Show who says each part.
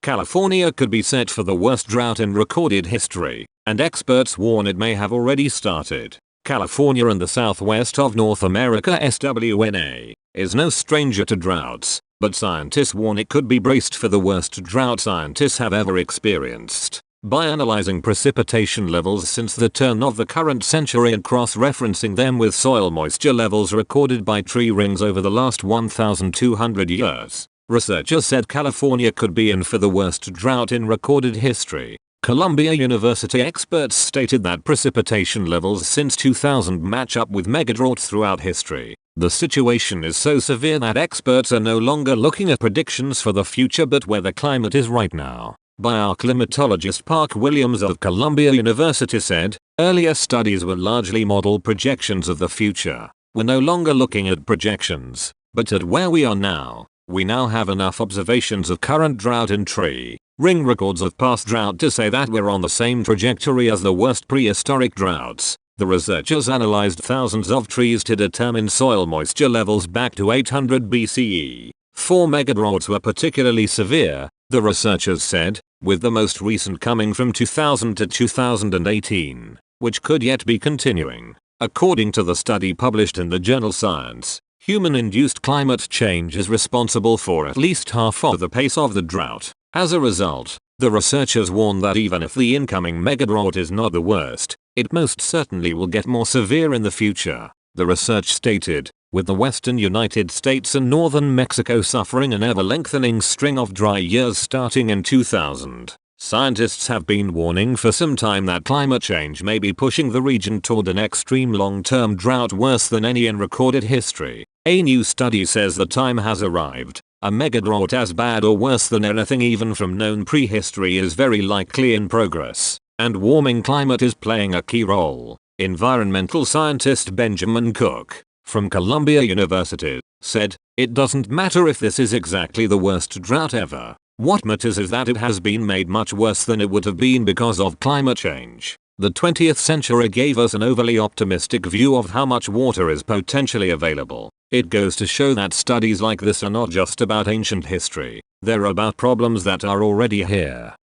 Speaker 1: California could be set for the worst drought in recorded history, and experts warn it may have already started. California and the southwest of North America SWNA is no stranger to droughts, but scientists warn it could be braced for the worst drought scientists have ever experienced. By analyzing precipitation levels since the turn of the current century and cross-referencing them with soil moisture levels recorded by tree rings over the last 1,200 years, researchers said California could be in for the worst drought in recorded history. Columbia University experts stated that precipitation levels since 2000 match up with megadrought throughout history. The situation is so severe that experts are no longer looking at predictions for the future but where the climate is right now. Bioclimatologist Park Williams of Columbia University said, earlier studies were largely model projections of the future. We're no longer looking at projections, but at where we are now. We now have enough observations of current drought and tree ring records of past drought to say that we're on the same trajectory as the worst prehistoric droughts. The researchers analyzed thousands of trees to determine soil moisture levels back to 800 BCE. 4 megadroughts were particularly severe, the researchers said, with the most recent coming from 2000 to 2018, which could yet be continuing. According to the study published in the journal Science, human-induced climate change is responsible for at least half of the pace of the drought. As a result, the researchers warn that even if the incoming megadrought is not the worst, it most certainly will get more severe in the future. The research stated, with the western United States and northern Mexico suffering an ever-lengthening string of dry years starting in 2000, scientists have been warning for some time that climate change may be pushing the region toward an extreme long-term drought worse than any in recorded history. A new study says the time has arrived. A megadrought as bad or worse than anything even from known prehistory is very likely in progress, and warming climate is playing a key role. Environmental scientist Benjamin Cook, from Columbia University, said, it doesn't matter if this is exactly the worst drought ever. What matters is that it has been made much worse than it would have been because of climate change. The 20th century gave us an overly optimistic view of how much water is potentially available. It goes to show that studies like this are not just about ancient history, they're about problems that are already here.